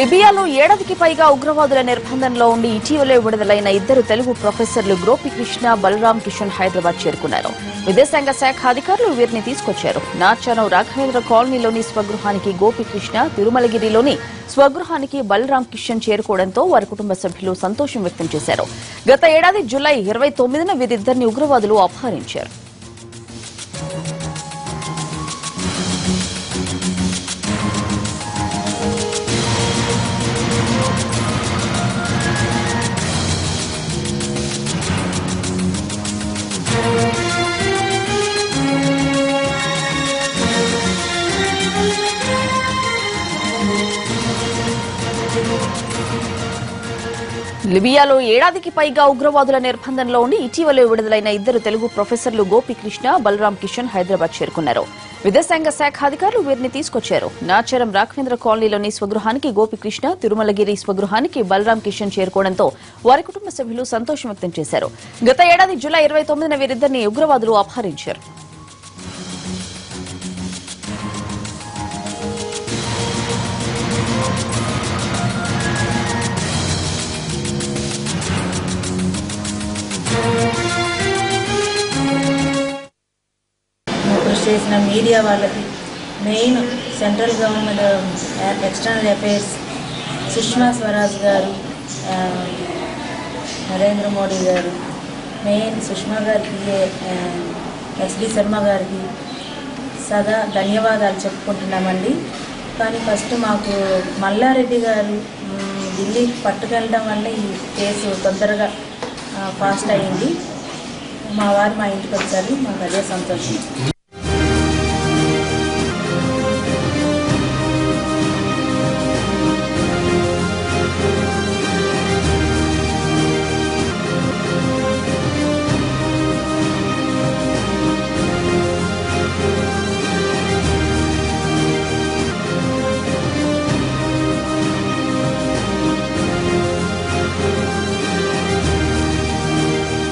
లిబియాలో ఏడాదికి పైగా ఉగ్రవాదుల నిర్బంధంలో ఉండి ఇటీవలే విడుదలైన ఇద్దరు తెలుగు ప్రొఫెసర్లు గోపికృష్ణ, బలరాం కిషన్ హైదరాబాద్ చేరుకున్నారు. విదేశాంగ శాఖ అధికారులు వీరిని తీసుకొచ్చారు. నాచారం రాఘవేంద్ర కాలనీలోని స్వగృహానికి గోపికృష్ణ, తిరుమలగిరిలోని స్వగృహానికి బలరాం కిషన్ చేరుకోవడంతో వారి కుటుంబ సభ్యులు సంతోషం వ్యక్తం చేశారు. గత ఏడాది జూలై 29న వీరిద్దరిని ఉగ్రవాదులు అపహరించారు. లిబియాలో ఏడాదికి పైగా ఉగ్రవాదుల నిర్బంధంలో ఉండి ఇటీవలే విడుదలైన ఇద్దరు తెలుగు ప్రొఫెసర్లు గోపికృష్ణ, బలరాం కిషన్ హైదరాబాద్ చేరుకున్నారు. విదేశాంగ శాఖ అధికారులు వీరిని తీసుకొచ్చారు. నాచారం రాఘవేంద్ర కాలనీలోని స్వగృహానికి గోపికృష్ణ, తిరుమలగిరి స్వగృహానికి బలరాం కిషన్ చేరుకోవడంతో వారి కుటుంబ సభ్యులు సంతోషం వ్యక్తం చేశారు. గత ఏడాది జూలై 29న వీరిద్దరిని ఉగ్రవాదులు అపహరించారు. చేసిన మీడియా వాళ్ళకి, main central government external affairs Sushma Swaraj గారు, నరేంద్ర మోడీ గారు, మెయిన్ సుష్మా గారికి, ఎస్డి శర్మ గారికి సదా ధన్యవాదాలు చెప్పుకుంటున్నామండి. కానీ ఫస్ట్ మాకు మల్లారెడ్డి గారు ఢిల్లీకి పట్టుకెళ్ళడం వల్ల ఈ కేసు తొందరగా ఫాస్ట్ అయ్యింది. మా వారు మా ఇంటికి వచ్చారు, మాకు అదే సంతోషం.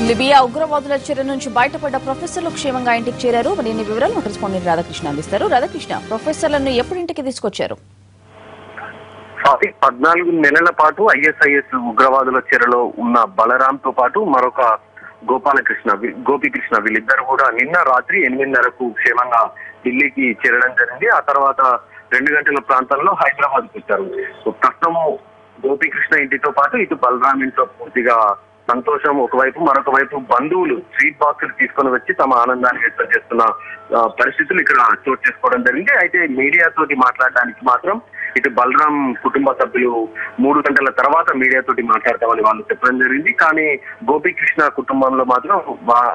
లిబియా ఉగ్రవాదుల చర్య నుంచి బయటపడ్డ ప్రొఫెసర్లు క్షేమంగా ఇంటికి చేరారు. మరిన్ని వివరాలు కరెస్పాండెంట్ రాధాకృష్ణ అందిస్తారు. రాధాకృష్ణ, ప్రొఫెసర్లను ఎప్పుడు ఇంటికి తీసుకొచ్చారు? 14 నెలల పాటు ఐఎస్ఐఎస్ ఉగ్రవాదుల చర్యలో ఉన్న బలరాంతో పాటు మరొక గోపికృష్ణ వీళ్ళిద్దరు కూడా నిన్న రాత్రి 8:30కు క్షేమంగా ఢిల్లీకి చేరడం జరిగింది. ఆ తర్వాత 2 గంటల ప్రాంతంలో హైదరాబాద్ కు వచ్చారు. ప్రస్తుతము గోపికృష్ణ ఇంటితో పాటు ఇటు బలరాం ఇంట్లో పూర్తిగా సంతోషం ఒకవైపు, మరొక వైపు బంధువులు స్వీట్ బాక్సులు తీసుకొని వచ్చి తమ ఆనందాన్ని వ్యక్తం చేస్తున్న పరిస్థితులు ఇక్కడ చోటు చేసుకోవడం జరిగింది. అయితే మీడియాతోటి మాట్లాడడానికి మాత్రం ఇటు బలరాం కుటుంబ సభ్యులు 3 గంటల తర్వాత మీడియాతోటి మాట్లాడతామని వాళ్ళు చెప్పడం జరిగింది. కానీ గోపికృష్ణ కుటుంబంలో మాత్రం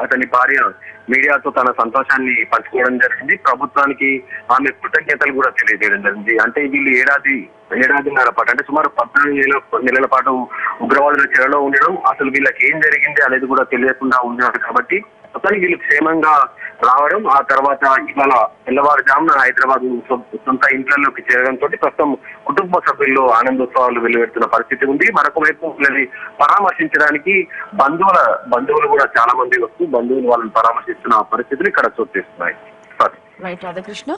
అతని భార్య మీడియాతో తన సంతోషాన్ని పంచుకోవడం జరిగింది. ప్రభుత్వానికి ఆమె కృతజ్ఞతలు కూడా తెలియజేయడం జరిగింది. అంటే వీళ్ళు ఏడాదిన్నర పాటు, అంటే సుమారు 14 నెలల పాటు ఉగ్రవాదుల చెరలో ఉండడం, అసలు వీళ్ళకి ఏం జరిగింది అనేది కూడా తెలియకుండా ఉన్నారు. కాబట్టి అతనికి వీళ్ళు క్షేమంగా రావడం, ఆ తర్వాత ఇవాళ తెల్లవారుజామున హైదరాబాద్ సొంత ఇంట్లోకి చేరడంతో ప్రస్తుతం కుటుంబ సభ్యుల్లో ఆనందోత్సవాలు వెలువెడుతున్న పరిస్థితి ఉంది. మరొక వైపు వీళ్ళని పరామర్శించడానికి బంధువులు కూడా చాలా మంది వస్తూ బంధువులు వాళ్ళని పరామర్శిస్తున్న పరిస్థితులు ఇక్కడ చోటు చేస్తున్నాయి. రైట్ రాధాకృష్ణ.